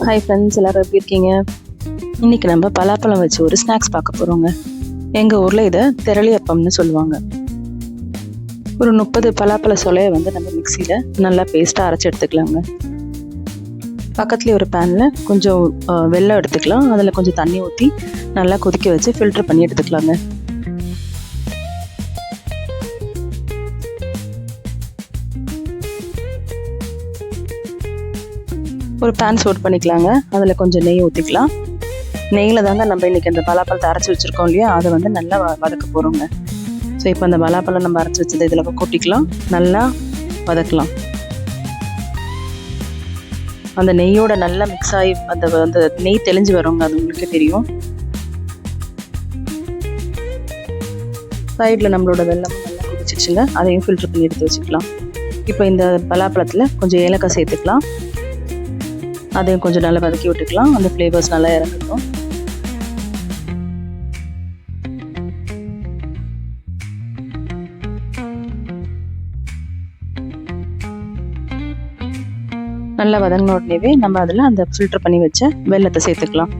Hi friends, எல்லோரும் எப்படி இருக்கீங்க? இன்றைக்கி நம்ம பலாப்பழம் வச்சு ஒரு ஸ்நாக்ஸ் பார்க்க போகிறோங்க. எங்கள் ஊரில் இதை திரளியப்பம்னு சொல்லுவாங்க. ஒரு 30 பலாப்பழ சொலையை வந்து நம்ம மிக்சியில் நல்லா பேஸ்ட்டாக அரைச்சி எடுத்துக்கலாங்க. பக்கத்துலேயே ஒரு பேனில் கொஞ்சம் வெல்லம் எடுத்துக்கலாம். அதில் கொஞ்சம் தண்ணி ஊற்றி நல்லா கொதிக்க வச்சு ஃபில்டர் பண்ணி எடுத்துக்கலாங்க. ஒரு பேன் சூட் பண்ணிக்கலாங்க. அதில் கொஞ்சம் நெய் ஊற்றிக்கலாம். நெய்யில் தாங்க நம்ம இன்றைக்கி அந்த பலாப்பழத்தை அரைச்சி வச்சுருக்கோம் இல்லையா, அதை வந்து நல்லா வதக்க போகிறோங்க. ஸோ இப்போ அந்த பலாப்பழம் நம்ம அரைச்சி வச்சதை இதில் கொட்டிக்கலாம். நல்லா வதக்கலாம். அந்த நெய்யோட நல்லா மிக்ஸ் ஆகி அந்த நெய் தெளிஞ்சு வருங்க, அது உங்களுக்கு தெரியும். சைடில் நம்மளோட வெல்லம் நல்லா குடிச்சிச்சுங்க, அதையும் ஃபில்டர் பண்ணி எடுத்து வச்சுக்கலாம். இப்போ இந்த பலாப்பழத்தில் கொஞ்சம் ஏலக்காய் சேர்த்துக்கலாம். அதையும் கொஞ்சம் நல்லா வதக்கி விட்டுக்கலாம். அந்த ஃப்ளேவர்ஸ் நல்லா இறங்கட்டும். நல்லா வதங்கின உடனேவே நம்ம அதில் அந்த ஃபில்டர் பண்ணி வச்ச வெல்லத்தை சேர்த்துக்கலாம்.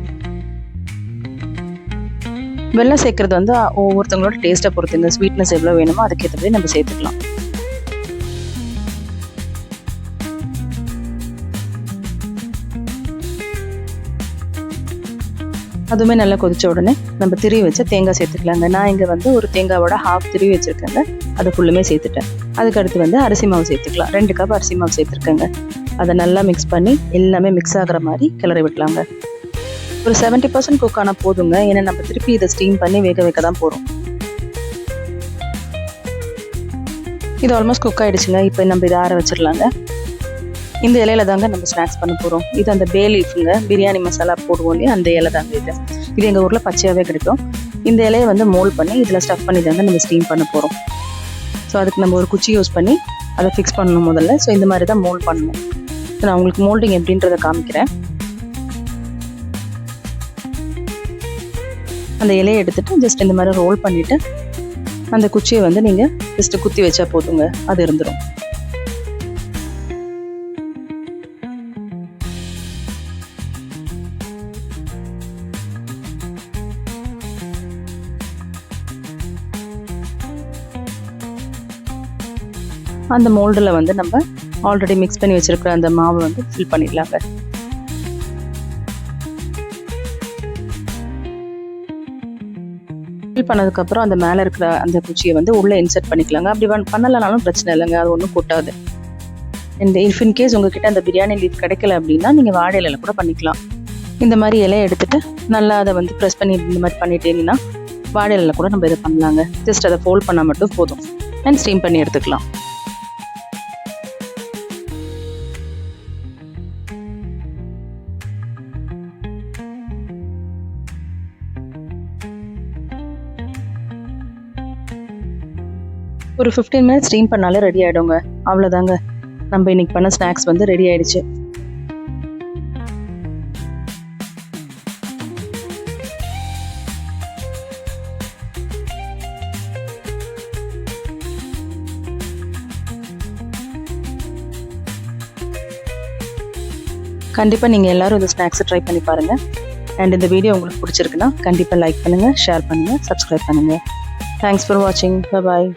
வெல்லம் சேர்க்கறது வந்து ஒவ்வொருத்தவங்களோட டேஸ்ட்டை பொறுத்துங்க. ஸ்வீட்னஸ் எவ்வளோ வேணுமோ அதுக்கேற்றபடி நம்ம சேர்த்துக்கலாம். அதுவுமே நல்லா கொதிச்ச உடனே நம்ம திருவி வச்ச தேங்காய் சேர்த்துக்கலாங்க. நான் இங்கே வந்து ஒரு தேங்காவோட ஹாஃப் திருவி வச்சுருக்கேங்க. அது ஃபுல்லுமே சேர்த்துட்டேன். அதுக்கடுத்து வந்து அரிசி மாவு சேர்த்துக்கலாம். 2 கப் அரிசி மாவு சேர்த்துருக்கேங்க. அதை நல்லா மிக்ஸ் பண்ணி எல்லாமே மிக்ஸ் ஆகிற மாதிரி கிளறி விடலாங்க. ஒரு 70% குக் ஆனால் போதுங்க. ஏன்னா நம்ம திருப்பி இதை ஸ்டீம் பண்ணி வேக வைக்க தான் போகிறோம். இது ஆல்மோஸ்ட் குக் ஆகிடுச்சுங்க. இப்போ நம்ம இதை ஆற வச்சிடலாங்க. இந்த இலையில தாங்க நம்ம ஸ்நாக்ஸ் பண்ண போகிறோம். இது அந்த பே லீஃபுங்க, பிரியாணி மசாலா போடுவோம் இல்லையா, அந்த இலை தாங்க இது எங்கள் ஊரில் பச்சையாகவே கிடைக்கும். இந்த இலையை வந்து மோல்ட் பண்ணி இதில் ஸ்டஃப் பண்ணி தாங்க நம்ம ஸ்டீம் பண்ண போகிறோம். ஸோ அதுக்கு நம்ம ஒரு குச்சி யூஸ் பண்ணி அதை ஃபிக்ஸ் பண்ணணும் முதல்ல. ஸோ இந்த மாதிரி தான் மோல்ட் பண்ணணும். ஸோ நான் உங்களுக்கு மோல்டிங் எப்படின்றத காமிக்கிறேன். அந்த இலையை எடுத்துகிட்டு ஜஸ்ட் இந்த மாதிரி ரோல் பண்ணிவிட்டு அந்த குச்சியை வந்து நீங்கள் ஜஸ்ட்டு குத்தி வச்சா போதுங்க, அது இருந்துடும். அந்த மோல்டில் வந்து நம்ம ஆல்ரெடி மிக்ஸ் பண்ணி வச்சுருக்கிற அந்த மாவை வந்து ஃபில் பண்ணிடலாங்க. ஃபில் பண்ணதுக்கப்புறம் அந்த மேலே இருக்கிற அந்த குச்சியை வந்து உள்ளே இன்சர்ட் பண்ணிக்கலாங்க. அப்படி பண்ணலனாலும் பிரச்சனை இல்லைங்க, அது ஒன்றும் கொட்டாது. இந்த இன்கேஸ் உங்ககிட்ட அந்த பிரியாணி லீஃப் கிடைக்கல அப்படின்னா நீங்கள் வாழை இலையில கூட பண்ணிக்கலாம். இந்த மாதிரி இலையை எடுத்துகிட்டு நல்லா அதை வந்து ப்ரெஸ் பண்ணி இந்த மாதிரி பண்ணிட்டீங்கன்னா வாழை இலையில கூட நம்ம இதை பண்ணலாங்க. ஜஸ்ட் அதை ஃபோல்ட் பண்ணால் மட்டும் போதும். அண்ட் ஸ்டீம் பண்ணி எடுத்துக்கலாம். ஒரு 15 மினிட்ஸ் ஸ்டீம் பண்ணாலே ரெடி ஆகிடுங்க. அவ்வளோதாங்க, நம்ம இன்னைக்கு பண்ண ஸ்நாக்ஸ் வந்து ரெடி ஆயிடுச்சு. கண்டிப்பாக நீங்கள் எல்லோரும் இந்த ஸ்நாக்ஸை ட்ரை பண்ணி பாருங்கள். அண்ட் இந்த வீடியோ உங்களுக்கு பிடிச்சிருக்குன்னா கண்டிப்பாக லைக் பண்ணுங்கள், ஷேர் பண்ணுங்கள், சப்ஸ்கிரைப் பண்ணுங்கள். தேங்க்ஸ் ஃபார் வாட்சிங். பாய்.